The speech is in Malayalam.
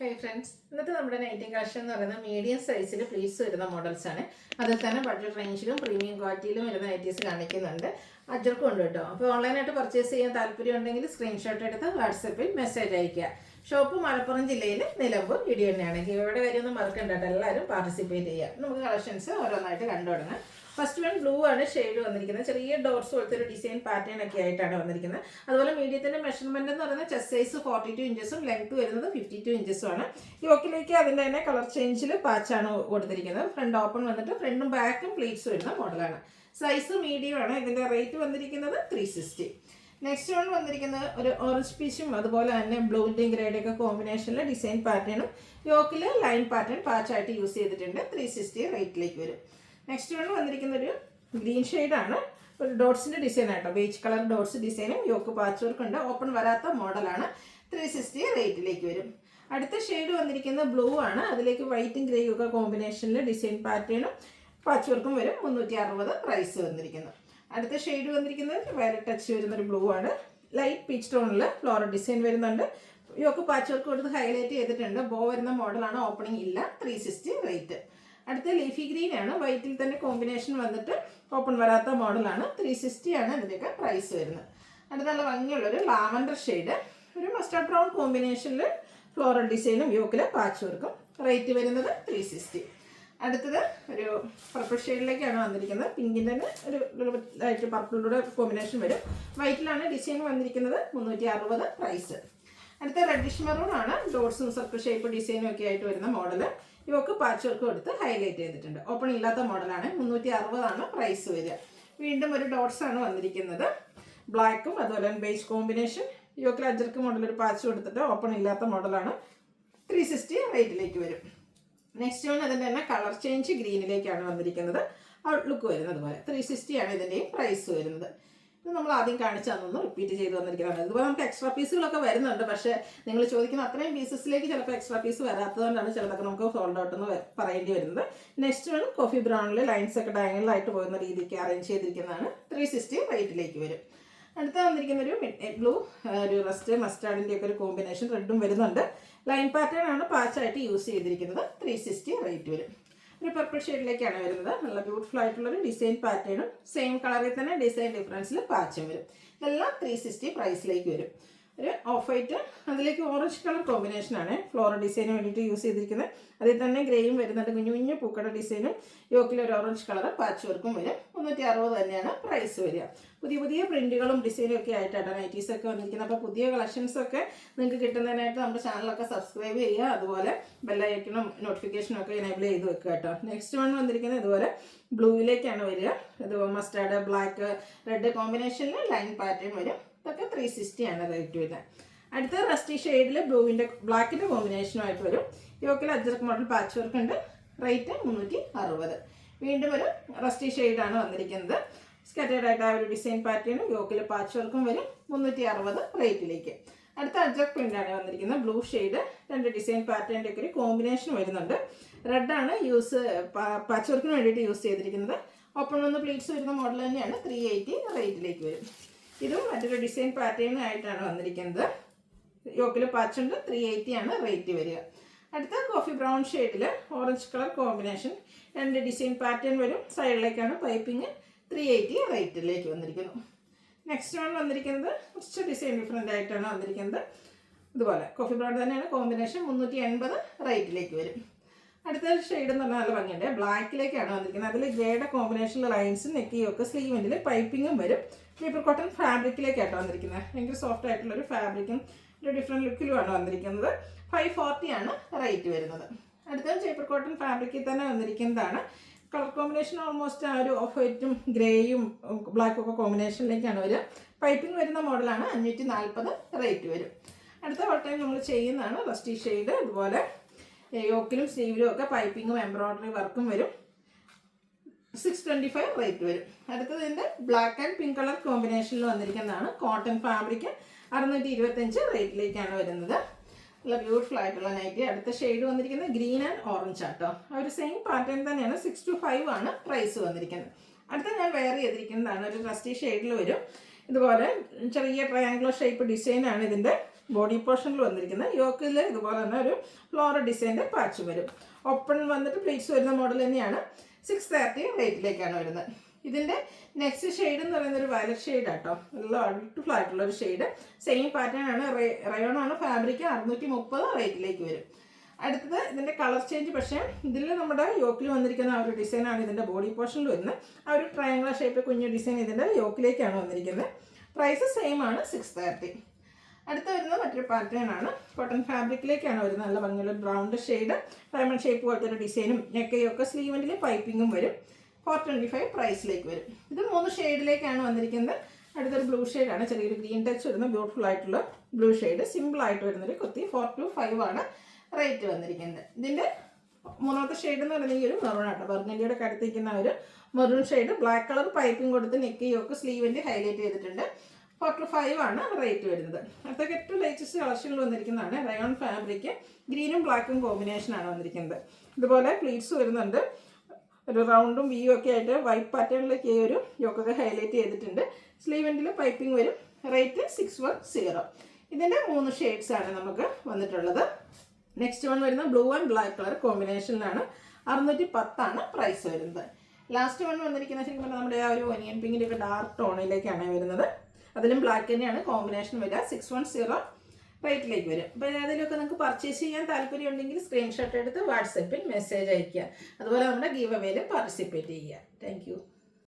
ഹേ ഫ്രണ്ട്സ്, ഇന്നത്തെ നമ്മുടെ നൈറ്റി കളക്ഷൻ എന്ന് പറയുന്നത് മീഡിയം സൈസിൽ പ്ലീസ് വരുന്ന മോഡൽസ് ആണ്. അതിൽ തന്നെ ബഡ്ജറ്റ് റേഞ്ചിലും പ്രീമിയം ക്വാളിറ്റിയിലും വരുന്ന നൈറ്റീസ് കാണിക്കുന്നുണ്ട്. അജർക്കും ഉണ്ട് കേട്ടോ. അപ്പോൾ ഓൺലൈനായിട്ട് പർച്ചേസ് ചെയ്യാൻ താല്പര്യം ഉണ്ടെങ്കിൽ സ്ക്രീൻഷോട്ട് എടുത്ത് വാട്സപ്പിൽ മെസ്സേജ് അയയ്ക്കുക. ഷോപ്പ് മലപ്പുറം ജില്ലയിൽ നിലമ്പൂർ ഇടി തന്നെയാണെങ്കിൽ ഇവിടെ വരുമൊന്നും മറക്കണ്ട കേട്ടോ. എല്ലാവരും പാർട്ടിസിപ്പേറ്റ് ചെയ്യുക. നമുക്ക് കളക്ഷൻസ് ഓരോന്നായിട്ട് കണ്ടു തുടങ്ങാം. ഫസ്റ്റ് വൺ ബ്ലൂ ആണ് ഷെയ്ഡ് വന്നിരിക്കുന്നത്. ചെറിയ ഡോർസ് പോലത്തെ ഒരു ഡിസൈൻ പാറ്റേൺ ഒക്കെ ആയിട്ടാണ് വന്നിരിക്കുന്നത്. അതുപോലെ മീഡിയത്തിൻ്റെ മെഷർമെൻറ്റ് എന്ന് പറയുന്നത് ചെസ്റ്റ് സൈസ് 42 ഇഞ്ചസും ലെങ്ത് വരുന്നത് 52 ഇഞ്ചസും ആണ്. യോക്കിലേക്ക് അതിൻ്റെ തന്നെ കളർ ചേഞ്ചിൽ പാച്ചാണ് കൊടുത്തിരിക്കുന്നത്. ഫ്രണ്ട് ഓപ്പൺ വന്നിട്ട് ഫ്രണ്ടും ബാക്കും പ്ലീറ്റ്സ് വരുന്ന മോഡലാണ്. സൈസ് മീഡിയം ആണ്. ഇതിൻ്റെ റേറ്റ് വന്നിരിക്കുന്നത് 360. നെക്സ്റ്റ് വൺ വന്നിരിക്കുന്നത് ഒരു ഓറഞ്ച് പീച്ചും അതുപോലെ തന്നെ ബ്ലൂൻ്റെയും ഗ്രേഡൊക്കെ കോമ്പിനേഷനിൽ ഡിസൈൻ പാറ്റേണും യോക്കിൽ ലൈൻ പാറ്റേൺ പാച്ചായിട്ട് യൂസ് ചെയ്തിട്ടുണ്ട്. 360 റേറ്റിലേക്ക് വരും. നെക്സ്റ്റ് വൺ വന്നിരിക്കുന്ന ഒരു ഗ്രീൻ ഷെയ്ഡാണ്. ഒരു ഡോട്ട്സിൻ്റെ ഡിസൈൻ ആട്ടോ. ബീച്ച് കളർ ഡോട്ട്സ് ഡിസൈനും യോക്ക് പാച്ച് വർക്ക് ഉണ്ട്. ഓപ്പൺ വരാത്ത മോഡലാണ്. 360 റേറ്റിലേക്ക് വരും. അടുത്ത ഷെയ്ഡ് വന്നിരിക്കുന്നത് ബ്ലൂ ആണ്. അതിലേക്ക് വൈറ്റും ഗ്രേയും ഒക്കെ കോമ്പിനേഷനിൽ ഡിസൈൻ പാറ്റേണും പാച്ച് വർക്കും വരും. 360 പ്രൈസ് വന്നിരിക്കുന്നു. അടുത്ത ഷെയ്ഡ് വന്നിരിക്കുന്നത് വയലറ്റ് ടച്ച് വരുന്നൊരു ബ്ലൂ ആണ്. ലൈറ്റ് പീച്ച് ടോണിൽ ഫ്ലോറൽ ഡിസൈൻ വരുന്നുണ്ട്. യോക്ക് പാച്ച് വർക്ക് കൊടുത്ത് ഹൈലൈറ്റ് ചെയ്തിട്ടുണ്ട്. ബോ വരുന്ന മോഡലാണ്. ഓപ്പണിംഗ് ഇല്ല. 360 റേറ്റ്. അടുത്ത ലീഫി ഗ്രീൻ ആണ്. വൈറ്റിൽ തന്നെ കോമ്പിനേഷൻ വന്നിട്ട് ഓപ്പൺ വരാത്ത മോഡലാണ്. 360 ആണ് ഇതിൻ്റെയൊക്കെ പ്രൈസ് വരുന്നത്. അടുത്ത നല്ല ഭംഗിയുള്ളൊരു ലാവൻഡർ ഷെയ്ഡ്, ഒരു മസ്റ്റാർഡ് ബ്രൗൺ കോമ്പിനേഷനിൽ ഫ്ലോറൽ ഡിസൈനും യോക്കിൽ പാച്ച് വർക്കും. റേറ്റ് വരുന്നത് 360. അടുത്തത് ഒരു പർപ്പിൾ ഷെയ്ഡിലേക്കാണ് വന്നിരിക്കുന്നത്. പിങ്കിൻ്റെ തന്നെ ഒരു ലൈറ്റ് പർപ്പിളിലൂടെ കോമ്പിനേഷൻ വരും. വൈറ്റിലാണ് ഡിസൈൻ വന്നിരിക്കുന്നത്. 360 പ്രൈസ്. അടുത്ത റെഡിഷ് മെറൂൺ ആണ്. ഡോട്ട്സും സർക്കിൾ ഷേപ്പ് ഡിസൈനും ഒക്കെ ആയിട്ട് വരുന്ന മോഡൽ. ഇവക്ക് പാച്ച് വർക്ക് കൊടുത്ത് ഹൈലൈറ്റ് ചെയ്തിട്ടുണ്ട്. ഓപ്പൺ ഇല്ലാത്ത മോഡലാണ്. 360 ആണ് പ്രൈസ് വരിക. വീണ്ടും ഒരു ഡോട്ട്സ് ആണ് വന്നിരിക്കുന്നത്. ബ്ലാക്കും അതുപോലെ ബേജ് കോമ്പിനേഷൻ. യോക്കിൽ അജർക്ക് മോഡൽ ഒരു പാച്ച് കൊടുത്തിട്ട് ഓപ്പൺ ഇല്ലാത്ത മോഡലാണ്. 360 റേറ്റിലേക്ക് വരും. നെക്സ്റ്റ് വൺ അതിൻ്റെ തന്നെ കളർ ചേഞ്ച് ഗ്രീനിലേക്കാണ് വന്നിരിക്കുന്നത്. ഔട്ട്ലുക്ക് വരുന്നത് പോലെ 360 ആണ് ഇതിൻ്റെയും പ്രൈസ് വരുന്നത്. ഇത് നമ്മൾ ആദ്യം കാണിച്ചാൽ റിപ്പീറ്റ് ചെയ്ത് വന്നിരിക്കുന്നതാണ്. ഇതുപോലെ നമുക്ക് എക്സ്ട്രാ പീസുകളൊക്കെ വരുന്നുണ്ട്. പക്ഷേ നിങ്ങൾ ചോദിക്കുന്ന അത്രയും പീസസിലേക്ക് ചിലപ്പോൾ എക്സ്ട്രാ പീസ് വരാത്തതുകൊണ്ടാണ് ചിലതൊക്കെ നമുക്ക് സോൾഡ് ഔട്ട് എന്ന് പറയേണ്ടി വരുന്നത്. നെക്സ്റ്റ് വൺ കോഫി ബ്രൗണിൽ ലൈൻസ് ഒക്കെ ഡയഗണലായിട്ട് പോകുന്ന രീതിക്ക് അറേഞ്ച് ചെയ്തിരിക്കുന്നതാണ്. 360 റേറ്റിലേക്ക് വരും. അടുത്ത വന്നിരിക്കുന്ന ഒരു മിഡ് നൈറ്റ് ബ്ലൂ, ഒരു റസ്റ്റ് മസ്റ്റാർഡിൻ്റെ ഒക്കെ ഒരു കോമ്പിനേഷൻ റെഡും വരുന്നുണ്ട്. ലൈൻ പാറ്റേൺ ആണ് പാച്ചായിട്ട് യൂസ് ചെയ്തിരിക്കുന്നത്. 360 റേറ്റ് വരും. ഒരു പർപ്പിൾ ഷെയ്ഡിലേക്കാണ് വരുന്നത്. നല്ല ബ്യൂട്ടിഫുൾ ആയിട്ടുള്ളൊരു ഡിസൈൻ പാറ്റേണും സെയിം കളറിൽ തന്നെ ഡിസൈൻ ഡിഫറൻസിൽ പാച്ചും വരും. ഇതെല്ലാം 360 പ്രൈസിലേക്ക് വരും. ഒരു ഓഫ് വൈറ്റ്, അതിലേക്ക് ഓറഞ്ച് കളർ കോമ്പിനേഷനാണ് ഫ്ലോറൽ ഡിസൈന് വേണ്ടിയിട്ട് യൂസ് ചെയ്തിരിക്കുന്നത്. അതിൽ തന്നെ ഗ്രേയും വരുന്നുണ്ട്. കുഞ്ഞു കുഞ്ഞു പൂക്കളുടെ ഡിസൈനും യോക്കിൽ ഒരു ഓറഞ്ച് കളർ പാച്ച് വർക്കും വരും. 360 തന്നെയാണ് പ്രൈസ് വരിക. പുതിയ പുതിയ പ്രിൻറ്റുകളും ഡിസൈനും ഒക്കെ ആയിട്ടാണ് നൈറ്റീസൊക്കെ വന്നിരിക്കുന്നത്. അപ്പോൾ പുതിയ കളക്ഷൻസൊക്കെ നിങ്ങൾക്ക് കിട്ടുന്നതിനായിട്ട് നമ്മുടെ ചാനലൊക്കെ സബ്സ്ക്രൈബ് ചെയ്യുക. അതുപോലെ ബെല്ലൈക്കണും നോട്ടിഫിക്കേഷനും ഒക്കെ എനേബിൾ ചെയ്ത് വെക്കുക കേട്ടോ. നെക്സ്റ്റ് വൺ വന്നിരിക്കുന്നത് ഇതുപോലെ ബ്ലൂവിലേക്കാണ് വരിക. ഇത് മസ്റ്റാർഡ് ബ്ലാക്ക് റെഡ് കോമ്പിനേഷനിൽ ലൈൻ പാറ്റേൺ വരും. ഇതൊക്കെ 360 ആണ് റേറ്റ് വരുന്നത്. അടുത്ത റസ്റ്റി ഷെയ്ഡിൽ ബ്ലൂവിൻ്റെ ബ്ലാക്കിൻ്റെ കോമ്പിനേഷനുമായിട്ട് വരും. യോക്കിൽ അജർക്ക് മോഡൽ പാച്ച് വർക്ക് ഉണ്ട്. റേറ്റ് 360. വീണ്ടും ഒരു റസ്റ്റി ഷെയ്ഡാണ് വന്നിരിക്കുന്നത്. സ്കാറ്റേർഡ് ആയിട്ട് ആ ഒരു ഡിസൈൻ പാറ്റേണും യോക്കിൽ പാച്ച് വർക്കും വരും. 360 റേറ്റിലേക്ക്. അടുത്ത അജർക്ക് പ്രിൻ്റാണ് വന്നിരിക്കുന്നത്. ബ്ലൂ ഷെയ്ഡ്, രണ്ട് ഡിസൈൻ പാറ്റേണിൻ്റെ ഒക്കെ ഒരു കോമ്പിനേഷൻ വരുന്നുണ്ട്. റെഡാണ് പാച്ച് വർക്കിന് വേണ്ടിയിട്ട് യൂസ് ചെയ്തിരിക്കുന്നത്. ഓപ്പൺ വന്ന് പ്ലീറ്റ്സ് വരുന്ന മോഡൽ തന്നെയാണ്. 380 റേറ്റിലേക്ക് വരും. ഇതും മറ്റൊരു ഡിസൈൻ പാറ്റേൺ ആയിട്ടാണ് വന്നിരിക്കുന്നത്. യോക്കിൽ പാച്ചുണ്ട്. 380 ആണ് റേറ്റ് വരിക. അടുത്ത കോഫി ബ്രൗൺ ഷെയ്ഡിൽ ഓറഞ്ച് കളർ കോമ്പിനേഷൻ, രണ്ട് ഡിസൈൻ പാറ്റേൺ വരും. സൈഡിലേക്കാണ് പൈപ്പിങ്. 380 റേറ്റിലേക്ക് വന്നിരിക്കുന്നു. നെക്സ്റ്റ് വൺ വന്നിരിക്കുന്നത് കുറച്ച് ഡിസൈൻ ഡിഫറെൻ്റ് ആയിട്ടാണ് വന്നിരിക്കുന്നത്. ഇതുപോലെ കോഫി ബ്രൗൺ തന്നെയാണ് കോമ്പിനേഷൻ. 380 റേറ്റിലേക്ക് വരും. അടുത്ത ഷെയ്ഡ് എന്ന് പറഞ്ഞാൽ നല്ല ഭംഗിയുണ്ട്. ബ്ലാക്കിലേക്കാണ് വന്നിരിക്കുന്നത്. അതിൽ ഗ്രേയുടെ കോമ്പിനേഷനിൽ ലൈൻസും നെക്കിയും ഒക്കെ സ്ലീവിൻ്റെ പൈപ്പിങ്ങും വരും. പേപ്പർ കോട്ടൺ ഫാബ്രിക്കിലേക്കാണ് വന്നിരിക്കുന്നത്. ഭയങ്കര സോഫ്റ്റ് ആയിട്ടുള്ളൊരു ഫാബ്രിക്കും ഒരു ഡിഫറെൻറ്റ് ലുക്കിലുമാണ് വന്നിരിക്കുന്നത്. 540 ആണ് റേറ്റ് വരുന്നത്. അടുത്ത പേപ്പർ കോട്ടൺ ഫാബ്രിക്കിൽ തന്നെ വന്നിരിക്കുന്നതാണ്. കളർ കോമ്പിനേഷൻ ഓൾമോസ്റ്റ് ആ ഒരു ഓഫ് വൈറ്റും ഗ്രേയും ബ്ലാക്കും ഒക്കെ കോമ്പിനേഷനിലേക്കാണ് വരിക. പൈപ്പിംഗ് വരുന്ന മോഡലാണ്. 540 റേറ്റ് വരും. അടുത്ത വട്ടം നമ്മൾ ചെയ്യുന്നതാണ് റസ്റ്റി ഷെയ്ഡ്. അതുപോലെ യോക്കിലും സ്ലീവിലും ഒക്കെ പൈപ്പിങ്ങും എംബ്രോയ്ഡറി വർക്കും വരും. 625 റേറ്റ് വരും. അടുത്തത് ഇതിൻ്റെ ബ്ലാക്ക് ആൻഡ് പിങ്ക് കളർ കോമ്പിനേഷനിൽ വന്നിരിക്കുന്നതാണ്. Cotton fabric. 625 റേറ്റിലേക്കാണ് വരുന്നത്. നല്ല ബ്യൂട്ടിഫുൾ ആയിട്ടുള്ള നൈറ്റി. അടുത്ത ഷെയ്ഡ് വന്നിരിക്കുന്നത് ഗ്രീൻ ആൻഡ് ഓറഞ്ച് ആട്ടോ. ആ ഒരു സെയിം പാറ്റേൺ തന്നെയാണ്. 625 ആണ് പ്രൈസ് വന്നിരിക്കുന്നത്. അടുത്ത ഞാൻ വെയർ ചെയ്തിരിക്കുന്നതാണ്. ഒരു റസ്റ്റി ഷെയ്ഡിൽ വരും. ഇതുപോലെ ചെറിയ ട്രയാങ്കുലർ ഷേപ്പ് ഡിസൈനാണ് ഇതിൻ്റെ. ബോഡി പോർഷനിൽ വന്നിരിക്കുന്നത്. യോക്കിൽ ഇതുപോലെ തന്നെ ഒരു ഫ്ലോറൽ ഡിസൈൻ്റെ പാച്ച് വരും. ഓപ്പൺ വന്നിട്ട് പ്ലീറ്റ്സ് വരുന്ന മോഡൽ തന്നെയാണ്. 630 റേറ്റിലേക്കാണ് വരുന്നത്. ഇതിൻ്റെ നെക്സ്റ്റ് ഷെയ്ഡ് എന്ന് പറയുന്നത് ഒരു വയലറ്റ് ഷെയ്ഡ് ആട്ടോ. നല്ല ബ്യൂട്ടിഫുൾ ആയിട്ടുള്ള ഒരു ഷെയ്ഡ്. സെയിം പാറ്റേൺ ആണ്. റയോൺ ആണ് ഫാബ്രിക്. 630 റേറ്റിലേക്ക് വരും. അടുത്തത് ഇതിൻ്റെ കളർ ചേഞ്ച്. പക്ഷേ ഇതിൽ നമ്മുടെ യോക്കിൽ വന്നിരിക്കുന്ന ആ ഒരു ഡിസൈനാണ് ഇതിൻ്റെ ബോഡി പോർഷനിൽ വരുന്നത്. ആ ഒരു ട്രയാങ്കുലർ ഷേപ്പ് കുഞ്ഞു ഡിസൈൻ ഇതിൻ്റെ യോക്കിലേക്കാണ് വന്നിരിക്കുന്നത്. പ്രൈസ് സെയിം ആണ്, 630. അടുത്ത വരുന്നത് മറ്റൊരു പാറ്റേൺ ആണ്. കോട്ടൺ ഫാബ്രിക്കിലേക്കാണ് വരുന്നത്. നല്ല ഭംഗിയുള്ള ബ്രൗൺ ഷെയ്ഡ്, ഡയമണ്ട് ഷേപ്പ് പോലത്തെ ഒരു ഡിസൈനും നെക്കയൊക്കെ സ്ലീവെൻറ്റിൽ പൈപ്പിങ്ങും വരും. 425 പ്രൈസിലേക്ക് വരും. ഇത് 3 ഷെയ്ഡിലേക്കാണ് വന്നിരിക്കുന്നത്. അടുത്തൊരു ബ്ലൂ ഷെയ്ഡാണ്. ചെറിയൊരു ഗ്രീൻ ടച്ച് വരുന്ന ബ്യൂട്ടിഫുൾ ആയിട്ടുള്ള ബ്ലൂ ഷെയ്ഡ്. സിമ്പിളായിട്ട് വരുന്നൊരു കുത്തി. 425 ആണ് റേറ്റ് വന്നിരിക്കുന്നത്. ഇതിൻ്റെ മൂന്നാമത്തെ ഷെയ്ഡ് എന്ന് പറയുന്നത് ഈ ഒരു മെറൂൺ ആട്ടോ. ബർഗൻഡിയുടെ കടുത്തിരിക്കുന്ന ഒരു maroon shade. Black colour piping കൊടുത്ത് നെക്കയൊക്കെ സ്ലീവെൻറ്റ് ഹൈലൈറ്റ് ചെയ്തിട്ടുണ്ട്. 425 ആണ് റേറ്റ് വരുന്നത്. അടുത്തൊക്കെ ഏറ്റവും ലേറ്റസ്റ്റ് കളക്ഷനിൽ വന്നിരിക്കുന്നതാണ്. റയോൺ ഫാബ്രിക് ഗ്രീനും ബ്ലാക്കും കോമ്പിനേഷനാണ് വന്നിരിക്കുന്നത്. ഇതുപോലെ പ്ലീറ്റ്സ് വരുന്നുണ്ട്. ഒരു റൗണ്ടും വിയും ഒക്കെ ആയിട്ട് വൈറ്റ് പാറ്റേണിലേക്ക് ഈ ഒരു യോക്കൊക്കെ ഹൈലൈറ്റ് ചെയ്തിട്ടുണ്ട്. സ്ലീവെൻറ്റിൽ പൈപ്പിംഗ് വരും. റേറ്റ് 610. ഇതിൻ്റെ 3 ഷെയ്ഡ്സാണ് നമുക്ക് വന്നിട്ടുള്ളത്. നെക്സ്റ്റ് വൺ വരുന്നത് ബ്ലൂ ആൻഡ് ബ്ലാക്ക് കളർ കോമ്പിനേഷനിലാണ്. 610 ആണ് പ്രൈസ് വരുന്നത്. ലാസ്റ്റ് വൺ വന്നിരിക്കുന്ന ശരിക്കും പറഞ്ഞാൽ നമ്മുടെ ആ ഒരു ഒനിയൻ പിങ്കിൻ്റെ ഒക്കെ ഡാർക്ക് ടോണിലേക്കാണ് വരുന്നത്. അതിലും ബ്ലാക്ക് തന്നെയാണ് കോമ്പിനേഷൻ വരിക. 610 റേറ്റിലേക്ക് വരും. അപ്പോൾ ഏതെങ്കിലുമൊക്കെ നിങ്ങൾക്ക് പർച്ചേസ് ചെയ്യാൻ താല്പര്യം ഉണ്ടെങ്കിൽ സ്ക്രീൻഷോട്ട് എടുത്ത് വാട്സപ്പിൽ മെസ്സേജ് അയയ്ക്കുക. അതുപോലെ നമ്മുടെ ഗീവ് അവേയിൽ പാർട്ടിസിപ്പേറ്റ് ചെയ്യുക. താങ്ക്